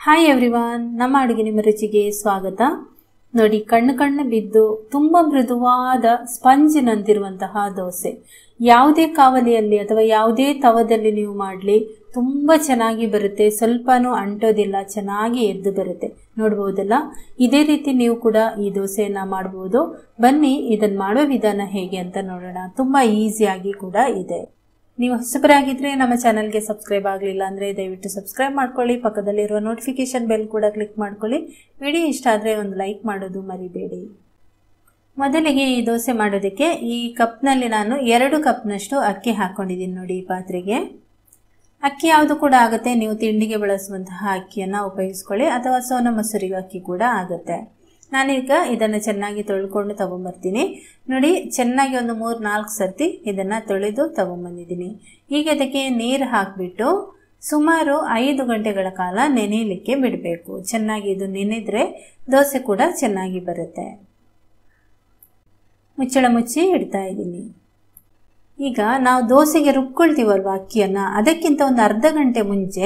Hi everyone, ನಮ್ಮ ಅಡುಗೆ ನಿಮ್ಮ ರುಚಿಗೆ ಸ್ವಾಗತ. ನೋಡಿ, ಕಣ್ಣು ಬಿದ್ದು ತುಂಬ ಮೃದುವಾದ ಸ್ಪಂಜಿನಂತಿರುವಂತಹ ದೋಸೆ ಯಾವುದೇ ಕಾವಲಿಯಲ್ಲಿ ಅಥವಾ ಯಾವುದೇ ತವದಲ್ಲಿ ನೀವು ಮಾಡಲಿ ತುಂಬ ಚೆನ್ನಾಗಿ ಬರುತ್ತೆ. ಸ್ವಲ್ಪನೂ ಅಂಟೋದಿಲ್ಲ, ಚೆನ್ನಾಗಿ ಎದ್ದು ಬರುತ್ತೆ. ನೋಡ್ಬೋದಲ್ಲ, ಇದೇ ರೀತಿ ನೀವು ಕೂಡ ಈ ದೋಸೆಯನ್ನು ಮಾಡ್ಬೋದು. ಬನ್ನಿ, ಇದನ್ನು ಮಾಡೋ ವಿಧಾನ ಹೇಗೆ ಅಂತ ನೋಡೋಣ. ತುಂಬ ಈಸಿಯಾಗಿ ಕೂಡ ಇದೆ. ನೀವು ಹೊಸಬರಾಗಿದ್ದರೆ ನಮ್ಮ ಚಾನಲ್ಗೆ ಸಬ್ಸ್ಕ್ರೈಬ್ ಆಗಲಿಲ್ಲ ಅಂದರೆ ದಯವಿಟ್ಟು ಸಬ್ಸ್ಕ್ರೈಬ್ ಮಾಡ್ಕೊಳ್ಳಿ. ಪಕ್ಕದಲ್ಲಿರುವ ನೋಟಿಫಿಕೇಶನ್ ಬೆಲ್ ಕೂಡ ಕ್ಲಿಕ್ ಮಾಡ್ಕೊಳ್ಳಿ. ವಿಡಿಯೋ ಇಷ್ಟ ಆದರೆ ಒಂದು ಲೈಕ್ ಮಾಡೋದು ಮರಿಬೇಡಿ. ಮೊದಲಿಗೆ ಈ ದೋಸೆ ಮಾಡೋದಕ್ಕೆ ಈ ಕಪ್ನಲ್ಲಿ ನಾನು 2 ಕಪ್ನಷ್ಟು ಅಕ್ಕಿ ಹಾಕ್ಕೊಂಡಿದ್ದೀನಿ. ನೋಡಿ, ಈ ಪಾತ್ರೆಗೆ ಅಕ್ಕಿ ಯಾವುದು ಕೂಡ ಆಗುತ್ತೆ. ನೀವು ತಿಂಡಿಗೆ ಬಳಸುವಂತಹ ಅಕ್ಕಿಯನ್ನು ಉಪಯೋಗಿಸ್ಕೊಳ್ಳಿ, ಅಥವಾ ಸೋನಾ ಮಸೂರಿ ಅಕ್ಕಿ ಕೂಡ ಆಗುತ್ತೆ. ನಾನೀಗ ಇದನ್ನು ಚೆನ್ನಾಗಿ ತೊಳ್ಕೊಂಡು ತಗೊಂಬರ್ತೀನಿ. ನೋಡಿ, ಚೆನ್ನಾಗಿ ಒಂದು 3-4 ಸರ್ತಿ ಇದನ್ನು ತೊಳೆದು ತಗೊಂಬಂದಿದ್ದೀನಿ. ಈಗ ಇದಕ್ಕೆ ನೀರು ಹಾಕಿಬಿಟ್ಟು ಸುಮಾರು 5 ಗಂಟೆಗಳ ಕಾಲ ನೆನೆಯಲಿಕ್ಕೆ ಬಿಡಬೇಕು. ಚೆನ್ನಾಗಿ ಇದು ನೆನೆದ್ರೆ ದೋಸೆ ಕೂಡ ಚೆನ್ನಾಗಿ ಬರುತ್ತೆ. ಮುಚ್ಚಳ ಮುಚ್ಚಿ ಇಡ್ತಾ ಇದ್ದೀನಿ. ಈಗ ನಾವು ದೋಸೆಗೆ ರುಬ್ಕೊಳ್ತೀವಲ್ವ ಅಕ್ಕಿಯನ್ನು, ಅದಕ್ಕಿಂತ ಒಂದು ಅರ್ಧ ಗಂಟೆ ಮುಂಚೆ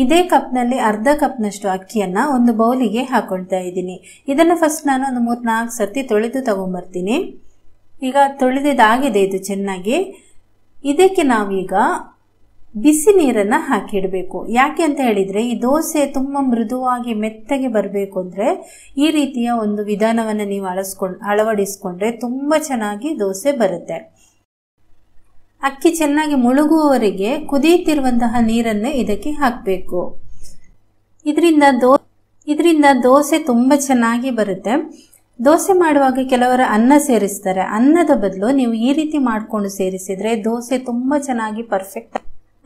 ಇದೇ ಕಪ್ನಲ್ಲಿ ಅರ್ಧ ಕಪ್ನಷ್ಟು ಅಕ್ಕಿಯನ್ನು ಒಂದು ಬೌಲಿಗೆ ಹಾಕೊಳ್ತಾ ಇದ್ದೀನಿ. ಇದನ್ನು ಫಸ್ಟ್ ನಾನು ಒಂದು 3-4 ಸರ್ತಿ ತೊಳೆದು ತಗೊಂಬರ್ತೀನಿ. ಈಗ ತೊಳೆದಿದ್ದಾಗಿದೆ ಇದು ಚೆನ್ನಾಗಿ. ಇದಕ್ಕೆ ನಾವೀಗ ಬಿಸಿ ನೀರನ್ನು ಹಾಕಿಡಬೇಕು. ಯಾಕೆ ಅಂತ ಹೇಳಿದರೆ, ಈ ದೋಸೆ ತುಂಬ ಮೃದುವಾಗಿ ಮೆತ್ತಗೆ ಬರಬೇಕು ಅಂದರೆ ಈ ರೀತಿಯ ಒಂದು ವಿಧಾನವನ್ನು ನೀವು ಅಳವಡಿಸ್ಕೊಂಡ್ರೆ ತುಂಬ ಚೆನ್ನಾಗಿ ದೋಸೆ ಬರುತ್ತೆ. ಅಕ್ಕಿ ಚೆನ್ನಾಗಿ ಮುಳುಗುವವರೆಗೆ ಕುದಿಯುತ್ತಿರುವಂತಹ ನೀರನ್ನು ಇದಕ್ಕೆ ಹಾಕಬೇಕು. ಇದರಿಂದ ದೋಸೆ ತುಂಬ ಚೆನ್ನಾಗಿ ಬರುತ್ತೆ. ದೋಸೆ ಮಾಡುವಾಗ ಕೆಲವರು ಅನ್ನ ಸೇರಿಸ್ತಾರೆ. ಅನ್ನದ ಬದಲು ನೀವು ಈ ರೀತಿ ಮಾಡಿಕೊಂಡು ಸೇರಿಸಿದ್ರೆ ದೋಸೆ ತುಂಬ ಚೆನ್ನಾಗಿ ಪರ್ಫೆಕ್ಟ್.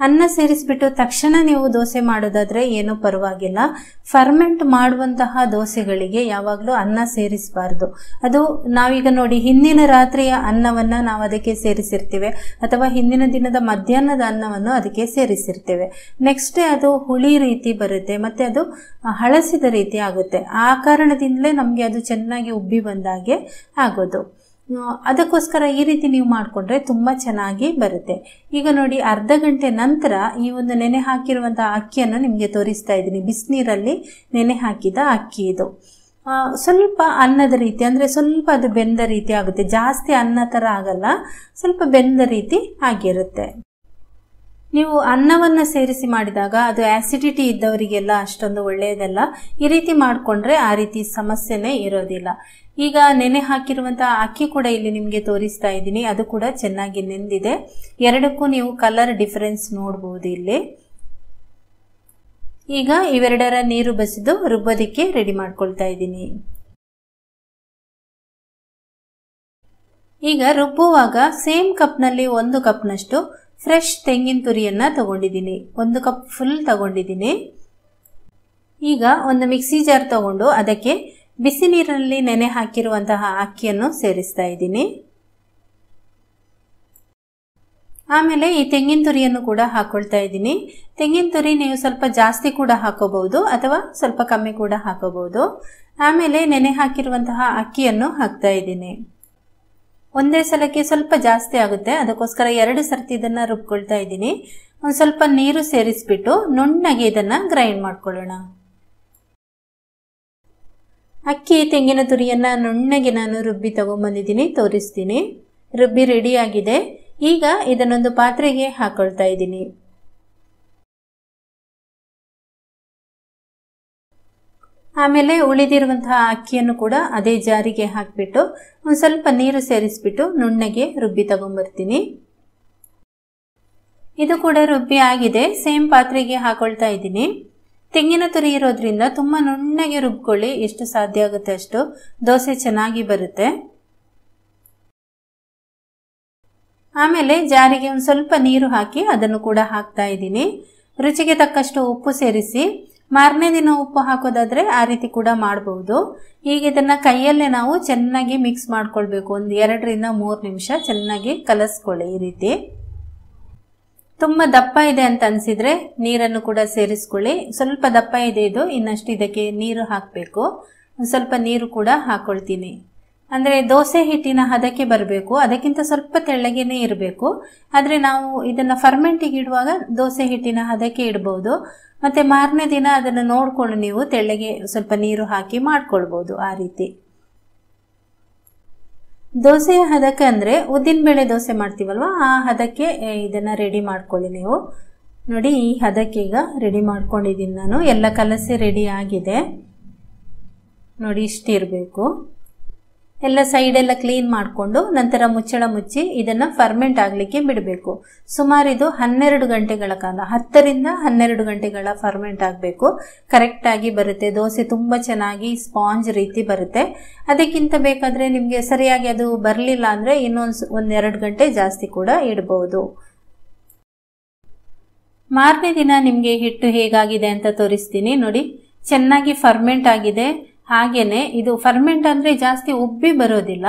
ಅನ್ನ ಸೇರಿಸ್ಬಿಟ್ಟು ತಕ್ಷಣ ನೀವು ದೋಸೆ ಮಾಡೋದಾದ್ರೆ ಏನೂ ಪರವಾಗಿಲ್ಲ. ಫರ್ಮೆಂಟ್ ಮಾಡುವಂತಹ ದೋಸೆಗಳಿಗೆ ಯಾವಾಗಲೂ ಅನ್ನ ಸೇರಿಸಬಾರ್ದು. ಅದು ನಾವೀಗ ನೋಡಿ, ಹಿಂದಿನ ರಾತ್ರಿಯ ಅನ್ನವನ್ನು ನಾವು ಅದಕ್ಕೆ ಸೇರಿಸಿರ್ತೇವೆ, ಅಥವಾ ಹಿಂದಿನ ದಿನದ ಮಧ್ಯಾಹ್ನದ ಅನ್ನವನ್ನು ಅದಕ್ಕೆ ಸೇರಿಸಿರ್ತೇವೆ. ನೆಕ್ಸ್ಟ್ ಡೇ ಅದು ಹುಳಿ ರೀತಿ ಬರುತ್ತೆ, ಮತ್ತೆ ಅದು ಹಳಸಿದ ರೀತಿ ಆಗುತ್ತೆ. ಆ ಕಾರಣದಿಂದಲೇ ನಮಗೆ ಅದು ಚೆನ್ನಾಗಿ ಉಬ್ಬಿ ಬಂದಾಗೆ ಆಗೋದು. ಅದಕ್ಕೋಸ್ಕರ ಈ ರೀತಿ ನೀವು ಮಾಡಿಕೊಂಡ್ರೆ ತುಂಬ ಚೆನ್ನಾಗಿ ಬರುತ್ತೆ. ಈಗ ನೋಡಿ, ಅರ್ಧ ಗಂಟೆ ನಂತರ ಈ ಒಂದು ನೆನೆ ಹಾಕಿರುವಂತಹ ಅಕ್ಕಿಯನ್ನು ನಿಮಗೆ ತೋರಿಸ್ತಾ ಇದ್ದೀನಿ. ಬಿಸಿನೀರಲ್ಲಿ ನೆನೆ ಹಾಕಿದ ಅಕ್ಕಿ ಇದು. ಸ್ವಲ್ಪ ಅನ್ನದ ರೀತಿ, ಅಂದರೆ ಸ್ವಲ್ಪ ಅದು ಬೆಂದ ರೀತಿ ಆಗುತ್ತೆ. ಜಾಸ್ತಿ ಅನ್ನ ಥರ ಆಗಲ್ಲ, ಸ್ವಲ್ಪ ಬೆಂದ ರೀತಿ ಆಗಿರುತ್ತೆ. ನೀವು ಅನ್ನವನ್ನು ಸೇರಿಸಿ ಮಾಡಿದಾಗ ಅದು ಆಸಿಡಿಟಿ ಇದ್ದವರಿಗೆಲ್ಲ ಅಷ್ಟೊಂದು ಒಳ್ಳೆಯದಲ್ಲ. ಈ ರೀತಿ ಮಾಡಿಕೊಂಡ್ರೆ ಆ ರೀತಿ ಸಮಸ್ಯೆನೇ ಇರೋದಿಲ್ಲ. ಈಗ ನೆನೆ ಹಾಕಿರುವಂತಹ ಅಕ್ಕಿ ಕೂಡ ಇಲ್ಲಿ ನಿಮಗೆ ತೋರಿಸ್ತಾ ಇದ್ದೀನಿ. ಅದು ಕೂಡ ಚೆನ್ನಾಗಿ ನೆಂದಿದೆ. ಎರಡಕ್ಕೂ ನೀವು ಕಲರ್ ಡಿಫರೆನ್ಸ್ ನೋಡ್ಬೋದು ಇಲ್ಲಿ. ಈಗ ಇವೆರಡರ ನೀರು ಬಸಿದು ರುಬ್ಬೋದಕ್ಕೆ ರೆಡಿ ಮಾಡ್ಕೊಳ್ತಾ ಇದ್ದೀನಿ. ಈಗ ರುಬ್ಬುವಾಗ ಸೇಮ್ ಕಪ್ನಲ್ಲಿ 1 ಕಪ್ನಷ್ಟು ಫ್ರೆಶ್ ತೆಂಗಿನ ತುರಿಯನ್ನು ತಗೊಂಡಿದ್ದೀನಿ. 1 ಕಪ್ ಫುಲ್ ತಗೊಂಡಿದ್ದೀನಿ. ಈಗ ಒಂದು ಮಿಕ್ಸಿ ಜಾರ್ ತಗೊಂಡು ಅದಕ್ಕೆ ಬಿಸಿ ನೀರಿನಲ್ಲಿ ನೆನೆ ಹಾಕಿರುವಂತಹ ಅಕ್ಕಿಯನ್ನು ಸೇರಿಸ್ತಾ ಇದ್ದೀನಿ. ಆಮೇಲೆ ಈ ತೆಂಗಿನ ತುರಿಯನ್ನು ಕೂಡ ಹಾಕೊಳ್ತಾ ಇದ್ದೀನಿ. ತೆಂಗಿನ ತುರಿ ನೀವು ಸ್ವಲ್ಪ ಜಾಸ್ತಿ ಕೂಡ ಹಾಕೋಬಹುದು, ಅಥವಾ ಸ್ವಲ್ಪ ಕಮ್ಮಿ ಕೂಡ ಹಾಕೋಬಹುದು. ಆಮೇಲೆ ನೆನೆ ಹಾಕಿರುವಂತಹ ಅಕ್ಕಿಯನ್ನು ಹಾಕ್ತಾ ಇದ್ದೀನಿ. ಒಂದೇ ಸಲಕ್ಕೆ ಸ್ವಲ್ಪ ಜಾಸ್ತಿ ಆಗುತ್ತೆ, ಅದಕ್ಕೋಸ್ಕರ 2 ಸರ್ತಿ ಇದನ್ನು ರುಬ್ಕೊಳ್ತಾ ಇದ್ದೀನಿ. ಒಂದು ಸ್ವಲ್ಪ ನೀರು ಸೇರಿಸ್ಬಿಟ್ಟು ನುಣ್ಣಗೆ ಇದನ್ನು ಗ್ರೈಂಡ್ ಮಾಡ್ಕೊಳ್ಳೋಣ. ಅಕ್ಕಿ ತೆಂಗಿನ ತುರಿಯನ್ನು ನುಣ್ಣಗೆ ನಾನು ರುಬ್ಬಿ ತಗೊಂಡ್ಬಂದಿದ್ದೀನಿ, ತೋರಿಸ್ತೀನಿ. ರುಬ್ಬಿ ರೆಡಿ ಆಗಿದೆ. ಈಗ ಇದನ್ನೊಂದು ಪಾತ್ರೆಗೆ ಹಾಕೊಳ್ತಾ ಇದ್ದೀನಿ. ಆಮೇಲೆ ಉಳಿದಿರುವಂತಹ ಅಕ್ಕಿಯನ್ನು ಕೂಡ ಅದೇ ಜಾರಿಗೆ ಹಾಕಿಬಿಟ್ಟು ಒಂದು ಸ್ವಲ್ಪ ನೀರು ಸೇರಿಸ್ಬಿಟ್ಟು ನುಣ್ಣಗೆ ರುಬ್ಬಿ ತಗೊಂಡ್ಬರ್ತೀನಿ. ಇದು ಕೂಡ ರುಬ್ಬಿ ಆಗಿದೆ. ಸೇಮ್ ಪಾತ್ರೆಗೆ ಹಾಕೊಳ್ತಾ ಇದ್ದೀನಿ. ತೆಂಗಿನ ತುರಿ ಇರೋದ್ರಿಂದ ತುಂಬ ನುಣ್ಣಗೆ ರುಬ್ಕೊಳ್ಳಿ, ಎಷ್ಟು ಸಾಧ್ಯ ಆಗುತ್ತೆ ಅಷ್ಟು. ದೋಸೆ ಚೆನ್ನಾಗಿ ಬರುತ್ತೆ. ಆಮೇಲೆ ಜಾರಿಗೆ ಒಂದು ಸ್ವಲ್ಪ ನೀರು ಹಾಕಿ ಅದನ್ನು ಕೂಡ ಹಾಕ್ತಾ ಇದ್ದೀನಿ. ರುಚಿಗೆ ತಕ್ಕಷ್ಟು ಉಪ್ಪು ಸೇರಿಸಿ. ಮಾರನೇ ದಿನ ಉಪ್ಪು ಹಾಕೋದಾದ್ರೆ ಆ ರೀತಿ ಕೂಡ ಮಾಡಬಹುದು. ಈಗ ಇದನ್ನ ಕೈಯಲ್ಲೇ ನಾವು ಚೆನ್ನಾಗಿ ಮಿಕ್ಸ್ ಮಾಡ್ಕೊಳ್ಬೇಕು. ಒಂದು 2-3 ನಿಮಿಷ ಚೆನ್ನಾಗಿ ಕಲಸ್ಕೊಳ್ಳಿ. ಈ ರೀತಿ ತುಂಬ ದಪ್ಪ ಇದೆ ಅಂತ ಅನಿಸಿದ್ರೆ ನೀರನ್ನು ಕೂಡ ಸೇರಿಸ್ಕೊಳ್ಳಿ. ಸ್ವಲ್ಪ ದಪ್ಪ ಇದೆ ಇದು, ಇನ್ನಷ್ಟು ಇದಕ್ಕೆ ನೀರು ಹಾಕಬೇಕು. ಒಂದು ಸ್ವಲ್ಪ ನೀರು ಕೂಡ ಹಾಕೊಳ್ತೀನಿ. ಅಂದರೆ ದೋಸೆ ಹಿಟ್ಟಿನ ಹದಕ್ಕೆ ಬರಬೇಕು, ಅದಕ್ಕಿಂತ ಸ್ವಲ್ಪ ತೆಳ್ಳಗೇನೆ ಇರಬೇಕು. ಆದರೆ ನಾವು ಇದನ್ನು ಫರ್ಮೆಂಟಿಗೆ ಇಡುವಾಗ ದೋಸೆ ಹಿಟ್ಟಿನ ಹದಕ್ಕೆ ಇಡ್ಬೋದು. ಮತ್ತು ಮಾರನೇ ದಿನ ಅದನ್ನು ನೋಡಿಕೊಂಡು ನೀವು ತೆಳ್ಳಗೆ ಸ್ವಲ್ಪ ನೀರು ಹಾಕಿ ಮಾಡ್ಕೊಳ್ಬೋದು. ಆ ರೀತಿ ದೋಸೆಯ ಹದಕ್ಕೆ ಅಂದರೆ ಉದ್ದಿನಬೇಳೆ ದೋಸೆ ಮಾಡ್ತೀವಲ್ವ, ಆ ಹದಕ್ಕೆ ಇದನ್ನು ರೆಡಿ ಮಾಡ್ಕೊಳ್ಳಿ ನೀವು. ನೋಡಿ, ಈ ಹದಕ್ಕೆ ಈಗ ರೆಡಿ ಮಾಡ್ಕೊಂಡಿದ್ದೀನಿ ನಾನು. ಎಲ್ಲ ಕಲಸಿ ರೆಡಿ ಆಗಿದೆ ನೋಡಿ, ಇಷ್ಟಿರಬೇಕು. ಎಲ್ಲ ಸೈಡೆಲ್ಲ ಕ್ಲೀನ್ ಮಾಡಿಕೊಂಡು ನಂತರ ಮುಚ್ಚಳ ಮುಚ್ಚಿ ಇದನ್ನು ಫರ್ಮೆಂಟ್ ಆಗಲಿಕ್ಕೆ ಬಿಡಬೇಕು. ಸುಮಾರು ಇದು 12 ಗಂಟೆಗಳ ಕಾಲ, 10 ರಿಂದ 12 ಗಂಟೆಗಳ ಫರ್ಮೆಂಟ್ ಆಗಬೇಕು. ಕರೆಕ್ಟಾಗಿ ಬರುತ್ತೆ ದೋಸೆ, ತುಂಬ ಚೆನ್ನಾಗಿ ಸ್ಪಾಂಜ್ ರೀತಿ ಬರುತ್ತೆ. ಅದಕ್ಕಿಂತ ಬೇಕಾದರೆ ನಿಮಗೆ ಸರಿಯಾಗಿ ಅದು ಬರಲಿಲ್ಲ ಅಂದರೆ ಒಂದೆರಡು ಗಂಟೆ ಜಾಸ್ತಿ ಕೂಡ ಇಡಬಹುದು. ಮಾರನೇ ದಿನ ನಿಮಗೆ ಹಿಟ್ಟು ಹೇಗಾಗಿದೆ ಅಂತ ತೋರಿಸ್ತೀನಿ ನೋಡಿ. ಚೆನ್ನಾಗಿ ಫರ್ಮೆಂಟ್ ಆಗಿದೆ. ಹಾಗೇನೆ ಇದು ಫರ್ಮೆಂಟ್ ಅಂದರೆ ಜಾಸ್ತಿ ಉಬ್ಬಿ ಬರೋದಿಲ್ಲ,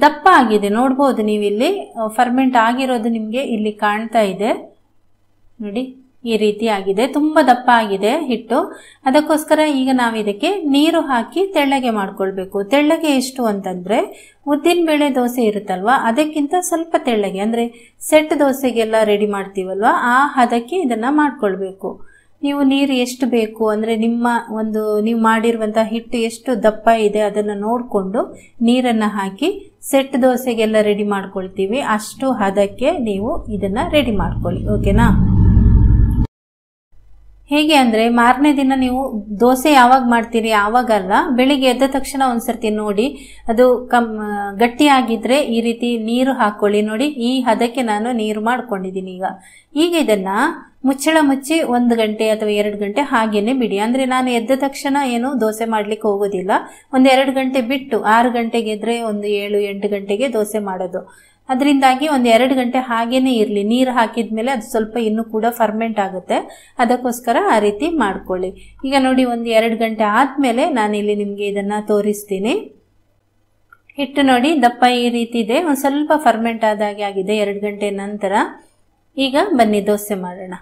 ದಪ್ಪ ಆಗಿದೆ. ನೋಡ್ಬೋದು ನೀವಿಲ್ಲಿ ಫರ್ಮೆಂಟ್ ಆಗಿರೋದು ನಿಮಗೆ ಇಲ್ಲಿ ಕಾಣ್ತಾ ಇದೆ ನೋಡಿ, ಈ ರೀತಿ ಆಗಿದೆ. ತುಂಬ ದಪ್ಪ ಆಗಿದೆ ಹಿಟ್ಟು. ಅದಕ್ಕೋಸ್ಕರ ಈಗ ನಾವು ಇದಕ್ಕೆ ನೀರು ಹಾಕಿ ತೆಳ್ಳಗೆ ಮಾಡ್ಕೊಳ್ಬೇಕು. ತೆಳ್ಳಗೆ ಎಷ್ಟು ಅಂತಂದರೆ ಉದ್ದಿನಬೇಳೆ ದೋಸೆ ಇರುತ್ತಲ್ವ, ಅದಕ್ಕಿಂತ ಸ್ವಲ್ಪ ತೆಳ್ಳಗೆ, ಅಂದರೆ ಸೆಟ್ ದೋಸೆಗೆಲ್ಲ ರೆಡಿ ಮಾಡ್ತೀವಲ್ವ, ಆ ಹದಕ್ಕೆ ಇದನ್ನು ಮಾಡ್ಕೊಳ್ಬೇಕು. ನೀವು ನೀರು ಎಷ್ಟು ಬೇಕು ಅಂದರೆ ನೀವು ಮಾಡಿರುವಂಥ ಹಿಟ್ಟು ಎಷ್ಟು ದಪ್ಪ ಇದೆ ಅದನ್ನು ನೋಡಿಕೊಂಡು ನೀರನ್ನು ಹಾಕಿ ಸೆಟ್ ದೋಸೆಗೆಲ್ಲ ರೆಡಿ ಮಾಡ್ಕೊಳ್ತೀವಿ, ಅಷ್ಟು ಹದಕ್ಕೆ ನೀವು ಇದನ್ನು ರೆಡಿ ಮಾಡ್ಕೊಳ್ಳಿ. ಓಕೆನಾ? ಹೇಗೆ ಅಂದರೆ ಮಾರನೇ ದಿನ ನೀವು ದೋಸೆ ಯಾವಾಗ ಮಾಡ್ತೀರಿ ಆವಾಗಲ್ಲ, ಬೆಳಿಗ್ಗೆ ಎದ್ದ ತಕ್ಷಣ ಒಂದ್ಸರ್ತಿ ನೋಡಿ, ಅದು ಗಟ್ಟಿಯಾಗಿದ್ರೆ ಈ ರೀತಿ ನೀರು ಹಾಕ್ಕೊಳ್ಳಿ. ನೋಡಿ, ಈ ಹದಕ್ಕೆ ನಾನು ನೀರು ಮಾಡ್ಕೊಂಡಿದ್ದೀನಿ. ಈಗ ಇದನ್ನು ಮುಚ್ಚಳ ಮುಚ್ಚಿ 1 ಗಂಟೆ ಅಥವಾ 2 ಗಂಟೆ ಹಾಗೇನೆ ಬಿಡಿ. ಅಂದರೆ ನಾನು ಎದ್ದ ತಕ್ಷಣ ಏನು ದೋಸೆ ಮಾಡಲಿಕ್ಕೆ ಹೋಗೋದಿಲ್ಲ, 1-2 ಗಂಟೆ ಬಿಟ್ಟು 6 ಗಂಟೆಗೆ ಎದ್ರೆ 7-8 ಗಂಟೆಗೆ ದೋಸೆ ಮಾಡೋದು. ಅದರಿಂದಾಗಿ 1-2 ಗಂಟೆ ಹಾಗೇನೆ ಇರಲಿ. ನೀರು ಹಾಕಿದ್ಮೇಲೆ ಅದು ಸ್ವಲ್ಪ ಇನ್ನೂ ಕೂಡ ಫರ್ಮೆಂಟ್ ಆಗುತ್ತೆ, ಅದಕ್ಕೋಸ್ಕರ ಆ ರೀತಿ ಮಾಡ್ಕೊಳ್ಳಿ. ಈಗ ನೋಡಿ, 1-2 ಗಂಟೆ ಆದಮೇಲೆ ನಾನಿಲ್ಲಿ ನಿಮಗೆ ಇದನ್ನು ತೋರಿಸ್ತೀನಿ. ಹಿಟ್ಟು ನೋಡಿ ದಪ್ಪ ಈ ರೀತಿ ಇದೆ, ಒಂದು ಸ್ವಲ್ಪ ಫರ್ಮೆಂಟ್ ಆದಾಗೆ ಆಗಿದೆ 2 ಗಂಟೆ ನಂತರ. ಈಗ ಬನ್ನಿ ದೋಸೆ ಮಾಡೋಣ.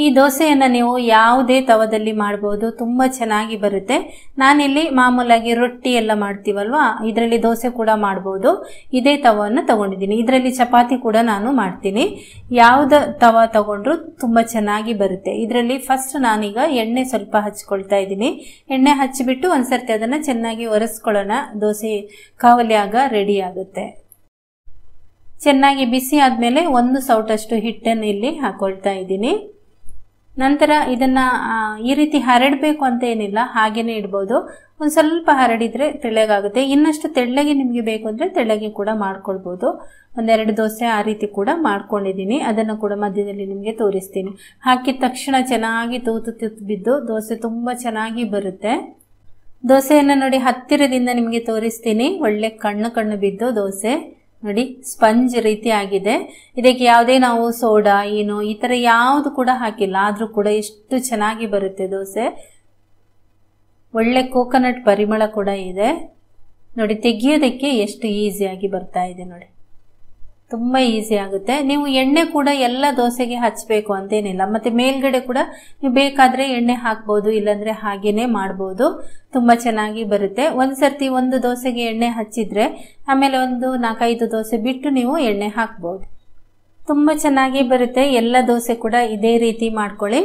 ಈ ದೋಸೆಯನ್ನು ನೀವು ಯಾವುದೇ ತವದಲ್ಲಿ ಮಾಡ್ಬೋದು, ತುಂಬ ಚೆನ್ನಾಗಿ ಬರುತ್ತೆ. ನಾನಿಲ್ಲಿ ಮಾಮೂಲಾಗಿ ರೊಟ್ಟಿ ಎಲ್ಲ ಮಾಡ್ತೀವಲ್ವಾ, ಇದರಲ್ಲಿ ದೋಸೆ ಕೂಡ ಮಾಡ್ಬೋದು. ಇದೇ ತವವನ್ನು ತಗೊಂಡಿದ್ದೀನಿ. ಇದರಲ್ಲಿ ಚಪಾತಿ ಕೂಡ ನಾನು ಮಾಡ್ತೀನಿ. ಯಾವುದ ತವ ತಗೊಂಡ್ರು ತುಂಬ ಚೆನ್ನಾಗಿ ಬರುತ್ತೆ. ಇದರಲ್ಲಿ ಫಸ್ಟ್ ನಾನೀಗ ಎಣ್ಣೆ ಸ್ವಲ್ಪ ಹಚ್ಕೊಳ್ತಾ ಇದ್ದೀನಿ. ಎಣ್ಣೆ ಹಚ್ಚಿಬಿಟ್ಟು ಒಂದ್ಸರ್ತಿ ಅದನ್ನು ಚೆನ್ನಾಗಿ ಒರೆಸ್ಕೊಳ್ಳೋಣ. ದೋಸೆ ಕಾವಲಿ ಆಗ ರೆಡಿ ಆಗುತ್ತೆ. ಚೆನ್ನಾಗಿ ಬಿಸಿ ಆದಮೇಲೆ 1 ಸೌಟಷ್ಟು ಹಿಟ್ಟನ್ನು ಇಲ್ಲಿ ಹಾಕೊಳ್ತಾ ಇದ್ದೀನಿ. ನಂತರ ಇದನ್ನು ಈ ರೀತಿ ಹರಡಬೇಕು ಅಂತ ಏನಿಲ್ಲ, ಹಾಗೇನೆ ಇಡ್ಬೋದು. ಒಂದು ಸ್ವಲ್ಪ ಹರಡಿದರೆ ತೆಳ್ಳಗಾಗುತ್ತೆ. ಇನ್ನಷ್ಟು ತೆಳ್ಳಗೆ ನಿಮಗೆ ಬೇಕು ಅಂದರೆ ತೆಳ್ಳಗೆ ಕೂಡ ಮಾಡ್ಕೊಳ್ಬೋದು. 1-2 ದೋಸೆ ಆ ರೀತಿ ಕೂಡ ಮಾಡ್ಕೊಂಡಿದ್ದೀನಿ. ಅದನ್ನು ಕೂಡ ಮಧ್ಯದಲ್ಲಿ ನಿಮಗೆ ತೋರಿಸ್ತೀನಿ. ಹಾಕಿದ ತಕ್ಷಣ ಚೆನ್ನಾಗಿ ತೂತು ಬಿದ್ದು ದೋಸೆ ತುಂಬ ಚೆನ್ನಾಗಿ ಬರುತ್ತೆ. ದೋಸೆಯನ್ನು ನೋಡಿ ಹತ್ತಿರದಿಂದ ನಿಮಗೆ ತೋರಿಸ್ತೀನಿ. ಒಳ್ಳೆ ಕಣ್ಣು ಬಿದ್ದು ದೋಸೆ ನೋಡಿ ಸ್ಪಂಜ್ ರೀತಿ ಆಗಿದೆ. ಇದಕ್ಕೆ ಯಾವುದೇ ನಾವು ಸೋಡಾ ಈ ಥರ ಯಾವುದು ಕೂಡ ಹಾಕಿಲ್ಲ, ಆದರೂ ಕೂಡ ಎಷ್ಟು ಚೆನ್ನಾಗಿ ಬರುತ್ತೆ ದೋಸೆ. ಒಳ್ಳೆ ಕೋಕೋನಟ್ ಪರಿಮಳ ಕೂಡ ಇದೆ ನೋಡಿ. ತೆಗಿಯೋದಕ್ಕೆ ಎಷ್ಟು ಈಸಿಯಾಗಿ ಬರ್ತಾ ಇದೆ ನೋಡಿ, ತುಂಬ ಈಸಿ ಆಗುತ್ತೆ. ನೀವು ಎಣ್ಣೆ ಕೂಡ ಎಲ್ಲ ದೋಸೆಗೆ ಹಚ್ಚಬೇಕು ಅಂತೇನಿಲ್ಲ. ಮತ್ತು ಮೇಲ್ಗಡೆ ಕೂಡ ನೀವು ಬೇಕಾದರೆ ಎಣ್ಣೆ ಹಾಕ್ಬೋದು, ಇಲ್ಲಾಂದರೆ ಹಾಗೇನೆ ಮಾಡ್ಬೋದು. ತುಂಬ ಚೆನ್ನಾಗಿ ಬರುತ್ತೆ. ಒಂದ್ಸರ್ತಿ 1 ದೋಸೆಗೆ ಎಣ್ಣೆ ಹಚ್ಚಿದ್ರೆ ಆಮೇಲೆ 4-5 ದೋಸೆ ಬಿಟ್ಟು ನೀವು ಎಣ್ಣೆ ಹಾಕ್ಬೋದು. ತುಂಬ ಚೆನ್ನಾಗಿ ಬರುತ್ತೆ. ಎಲ್ಲ ದೋಸೆ ಕೂಡ ಇದೇ ರೀತಿ ಮಾಡ್ಕೊಳ್ಳಿ.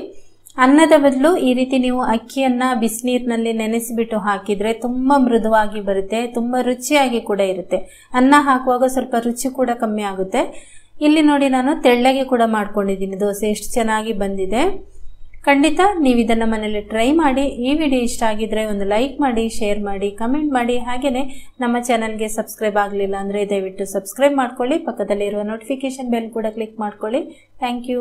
ಅನ್ನದ ಬದಲು ಈ ರೀತಿ ನೀವು ಅಕ್ಕಿಯನ್ನು ಬಿಸಿನೀರಿನಲ್ಲಿ ನೆನೆಸಿಬಿಟ್ಟು ಹಾಕಿದರೆ ತುಂಬ ಮೃದುವಾಗಿ ಬರುತ್ತೆ, ತುಂಬ ರುಚಿಯಾಗಿ ಕೂಡ ಇರುತ್ತೆ. ಅನ್ನ ಹಾಕುವಾಗ ಸ್ವಲ್ಪ ರುಚಿ ಕೂಡ ಕಮ್ಮಿ ಆಗುತ್ತೆ. ಇಲ್ಲಿ ನೋಡಿ, ನಾನು ತೆಳ್ಳಗೆ ಕೂಡ ಮಾಡ್ಕೊಂಡಿದ್ದೀನಿ ದೋಸೆ, ಎಷ್ಟು ಚೆನ್ನಾಗಿ ಬಂದಿದೆ. ಖಂಡಿತ ನೀವು ಇದನ್ನು ಮನೇಲಿ ಟ್ರೈ ಮಾಡಿ. ಈ ವಿಡಿಯೋ ಇಷ್ಟ ಆಗಿದ್ರೆ ಒಂದು ಲೈಕ್ ಮಾಡಿ, ಶೇರ್ ಮಾಡಿ, ಕಮೆಂಟ್ ಮಾಡಿ. ಹಾಗೆಯೇ ನಮ್ಮ ಚಾನಲ್ಗೆ ಸಬ್ಸ್ಕ್ರೈಬ್ ಆಗಲಿಲ್ಲ ಅಂದರೆ ದಯವಿಟ್ಟು ಸಬ್ಸ್ಕ್ರೈಬ್ ಮಾಡ್ಕೊಳ್ಳಿ. ಪಕ್ಕದಲ್ಲಿರುವ ನೋಟಿಫಿಕೇಶನ್ ಬೆಲ್ ಕೂಡ ಕ್ಲಿಕ್ ಮಾಡ್ಕೊಳ್ಳಿ. Thank you.